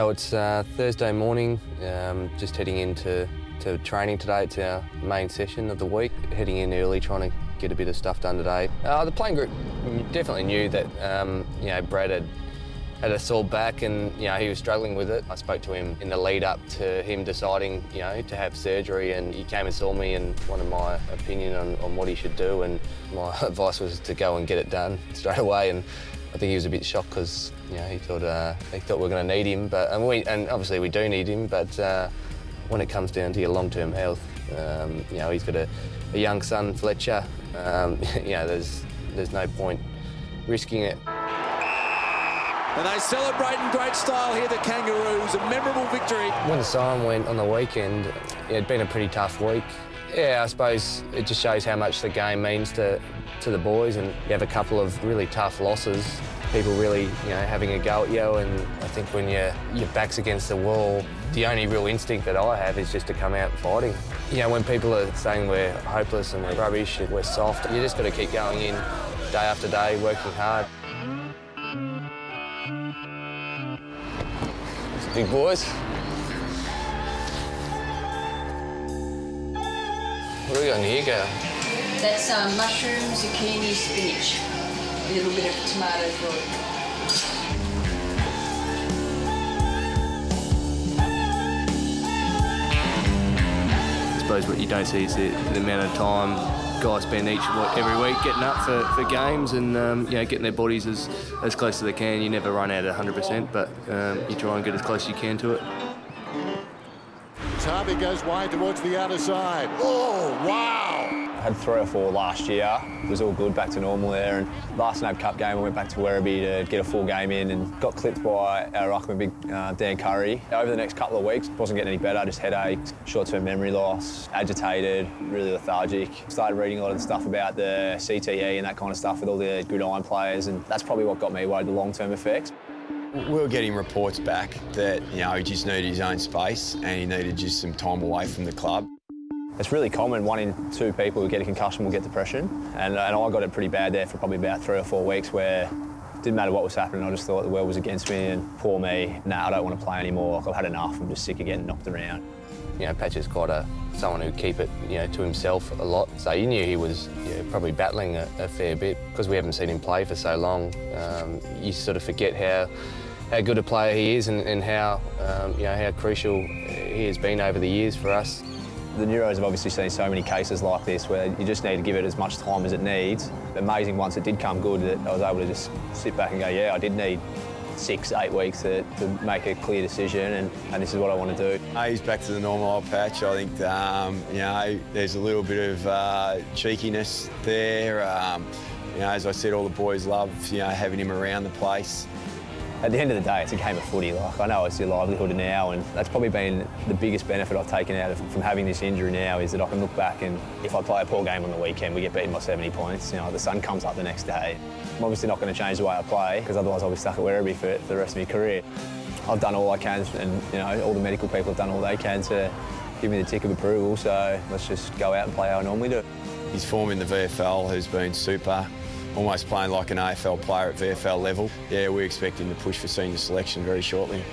So it's Thursday morning, just heading into training today. It's our main session of the week. Heading in early, trying to get a bit of stuff done today. The playing group definitely knew that Brad had a sore back and he was struggling with it. I spoke to him in the lead up to him deciding to have surgery, and he came and saw me and wanted my opinion on what he should do, and my advice was to go and get it done straight away. And I think he was a bit shocked because he thought we were going to need him, and obviously we do need him. But when it comes down to your long-term health, he's got a young son, Fletcher. There's no point risking it. And they celebrate in great style here, the Kangaroos, a memorable victory. When the siren went on the weekend, it'd been a pretty tough week. Yeah, I suppose it just shows how much the game means to the boys, and you have a couple of really tough losses. People really, having a go at you, and I think when your back's against the wall, the only real instinct that I have is just to come out fighting. When people are saying we're hopeless and we're rubbish, we're soft, you just got to keep going in day after day, working hard. Big boys. What are we got here, girl? That's mushroom, zucchini, spinach. A little bit of tomatoes raw. I suppose what you don't see is the amount of time guys spend every week getting up for games and getting their bodies as close as they can. You never run out at 100%, but you try and get as close as you can to it. Harvey goes wide towards the outer side. Oh, wow! I had 3 or 4 last year. It was all good, back to normal there. And last NAB Cup game, I went back to Werribee to get a full game in and got clipped by our ruckman, big Dan Curry. Over the next couple of weeks, wasn't getting any better, just headaches, short-term memory loss, agitated, really lethargic. Started reading a lot of the stuff about the CTE and that kind of stuff with all the gridiron players, and that's probably what got me worried, the long-term effects. We were getting reports back that, he just needed his own space and he needed just some time away from the club. It's really common, 1 in 2 people who get a concussion will get depression. And I got it pretty bad there for probably about 3 or 4 weeks where it didn't matter what was happening, I just thought the world was against me and poor me, I don't want to play anymore, I've had enough, I'm just sick of getting knocked around. Patch is quite someone who keep it to himself a lot, so you knew he was probably battling a fair bit. Because we haven't seen him play for so long, you sort of forget how good a player he is and how crucial he has been over the years for us. The Neuros have obviously seen so many cases like this where you just need to give it as much time as it needs. Amazing once it did come good that I was able to just sit back and go, yeah, I did need 6-8 weeks to make a clear decision, and this is what I want to do. He's back to the normal old Patch. I think, there's a little bit of cheekiness there. As I said, all the boys love, having him around the place. At the end of the day, it's a game of footy. I know it's your livelihood now, and that's probably been the biggest benefit I've taken out from having this injury now, is that I can look back and if I play a poor game on the weekend, we get beaten by 70 points, the sun comes up the next day. I'm obviously not going to change the way I play, because otherwise I'll be stuck at Werribee for the rest of my career. I've done all I can, and all the medical people have done all they can to give me the tick of approval, so let's just go out and play how I normally do. His form in the VFL has been super. Almost playing like an AFL player at VFL level. Yeah, we expect him to push for senior selection very shortly.